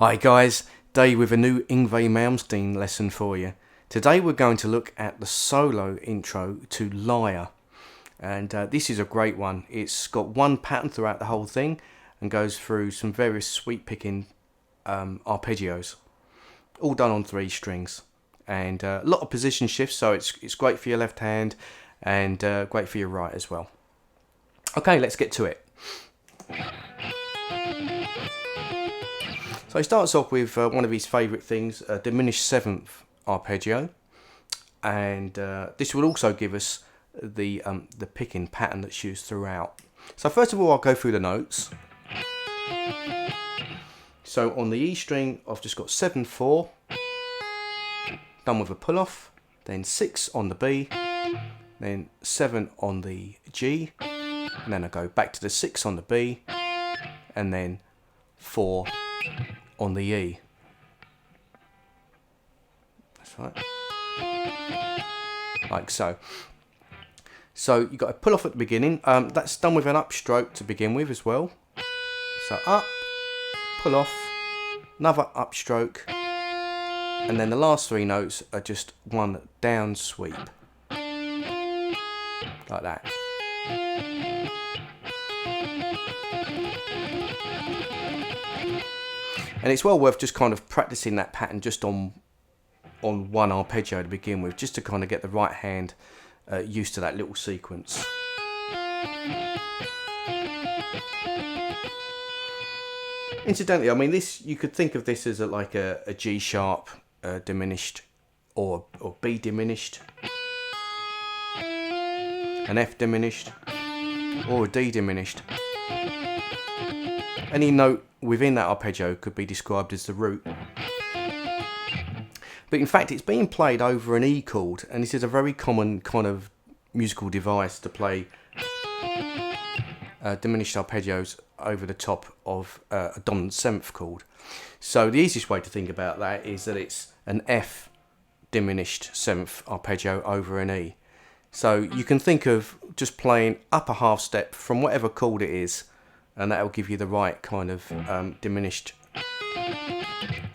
Hi guys, Dave with a new Yngwie Malmsteen lesson for you. Today we're going to look at the solo intro to Liar, and this is a great one. It's got one pattern throughout the whole thing and goes through some various sweet picking arpeggios, all done on 3 strings, and a lot of position shifts, so it's great for your left hand and great for your right as well. Okay, let's get to it. So he starts off with one of his favourite things, a diminished 7th arpeggio, and this will also give us the picking pattern that's used throughout. So first of all, I'll go through the notes. So on the E string, I've just got 7/4, done with a pull off, then 6 on the B, then 7 on the G, and then I go back to the 6 on the B, and then 4 on the E. That's right. Like so. So you've got a pull off at the beginning. That's done with an upstroke to begin with as well. So up, pull off, another upstroke, and then the last 3 notes are just one down sweep. Like that. And it's well worth just kind of practicing that pattern just on one arpeggio to begin with, just to kind of get the right hand used to that little sequence. Incidentally, I mean, this, you could think of this as like a G sharp diminished, or B diminished, an F diminished, or a D diminished. Any note within that arpeggio could be described as the root. But in fact, it's being played over an E chord, and this is a very common kind of musical device to play diminished arpeggios over the top of a dominant 7th chord. So the easiest way to think about that is that it's an F diminished 7th arpeggio over an E. So you can think of just playing up a half step from whatever chord it is, and that will give you the right kind of diminished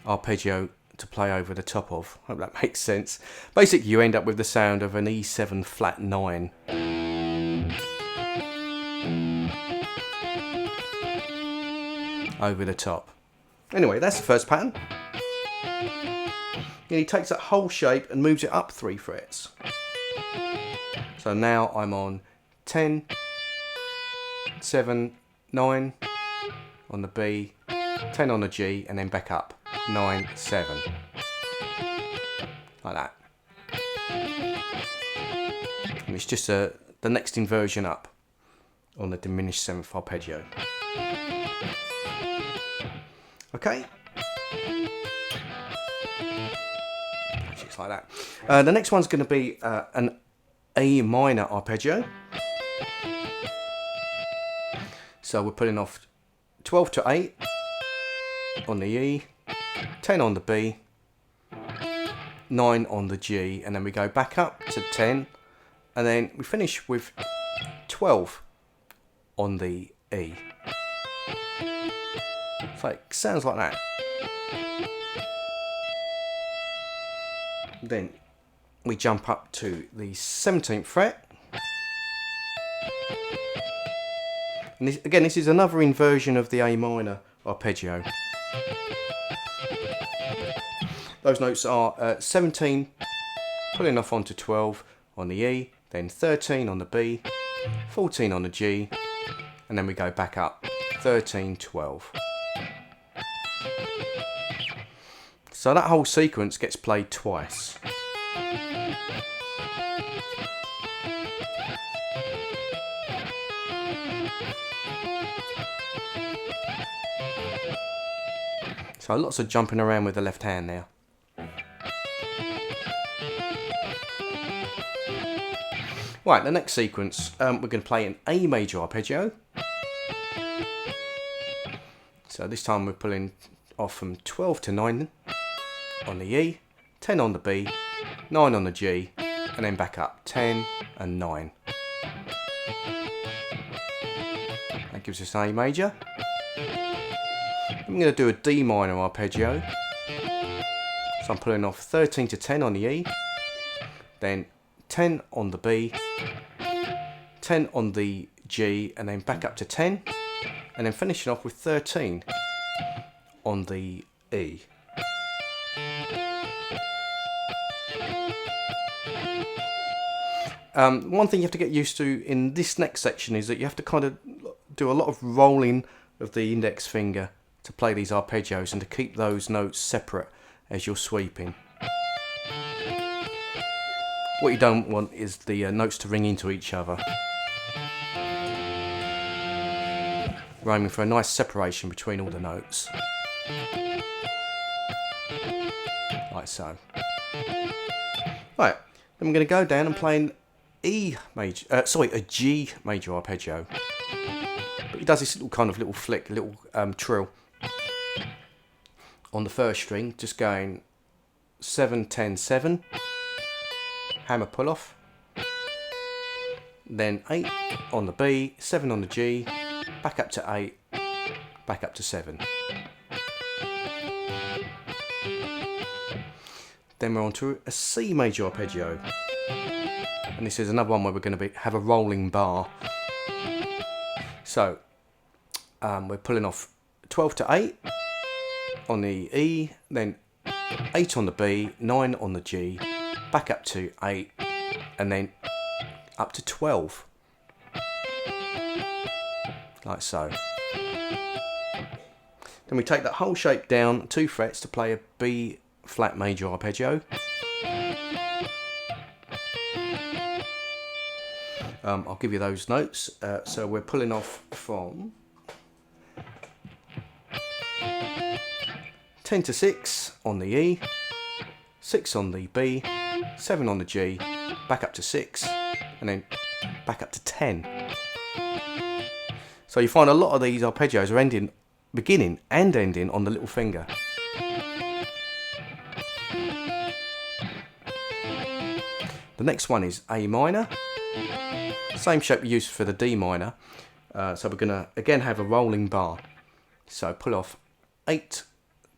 arpeggio to play over the top of. Hope that makes sense. Basically, you end up with the sound of an E7 flat 9. Over the top. Anyway, that's the first pattern. And he takes that whole shape and moves it up 3 frets. So now I'm on 10, 7, 9 on the B, 10 on the G, and then back up, 9, 7, like that. And it's just the next inversion up on the diminished 7th arpeggio. Okay, just like that. The next one's going to be an A minor arpeggio. So we're putting off 12 to 8 on the E, 10 on the B, 9 on the G, and then we go back up to 10, and then we finish with 12 on the E. So it sounds like that. Then we jump up to the 17th fret. And this, again, this is another inversion of the A minor arpeggio. Those notes are 17 pulling off onto 12 on the E, then 13 on the B, 14 on the G, and then we go back up 13, 12. So that whole sequence gets played twice. So lots of jumping around with the left hand now. Right, the next sequence, we're going to play an A major arpeggio. So this time we're pulling off from 12 to 9 on the E, 10 on the B, 9 on the G, and then back up, 10 and 9. That gives us an A major. I'm going to do a D minor arpeggio. So I'm pulling off 13 to 10 on the E, then 10 on the B, 10 on the G, and then back up to 10, and then finishing off with 13 on the E. One thing you have to get used to in this next section is that you have to kind of do a lot of rolling of the index finger to play these arpeggios and to keep those notes separate as you're sweeping. What you don't want is the notes to ring into each other. We're aiming for a nice separation between all the notes. Like so. Right, then we're going to go down and play an a G major arpeggio. But he does this little kind of little flick, little trill on the first string, just going 7, 10, 7, hammer pull off, then 8 on the B, 7 on the G, back up to 8, back up to 7. Then we're on to a C major arpeggio, and this is another one where we're going to have a rolling bar. So we're pulling off 12 to 8 on the E, then 8 on the B, 9 on the G, back up to 8, and then up to 12, like so. Then we take that whole shape down 2 frets to play a B flat major arpeggio. I'll give you those notes. So we're pulling off from 10 to 6 on the E, 6 on the B, 7 on the G, back up to 6, and then back up to 10. So you find a lot of these arpeggios are beginning and ending on the little finger. The next one is A minor. Same shape we used for the D minor. So we're going to again have a rolling bar. So pull off 8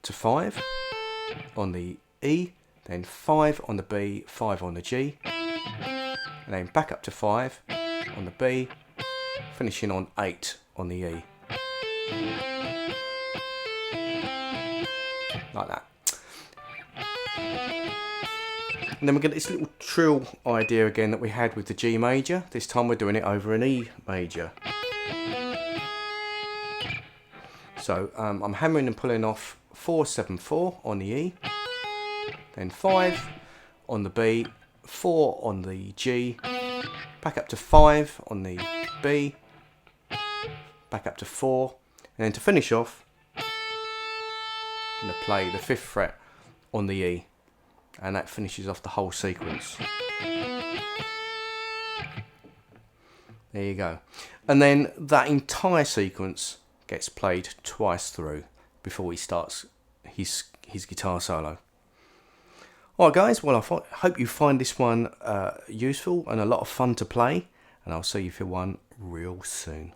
to 5 on the E, then 5 on the B, 5 on the G, and then back up to 5 on the B, finishing on 8 on the E. Like that. And then we get this little trill idea again that we had with the G major. This time we're doing it over an E major. So I'm hammering and pulling off 4, 7, 4 on the E, then 5 on the B, 4 on the G, back up to 5 on the B, back up to 4, and then to finish off, I'm going to play the 5th fret on the E, and that finishes off the whole sequence. There you go. And then that entire sequence gets played twice through before he starts his guitar solo. Alright guys, well I hope you find this one useful and a lot of fun to play, and I'll see you for one real soon.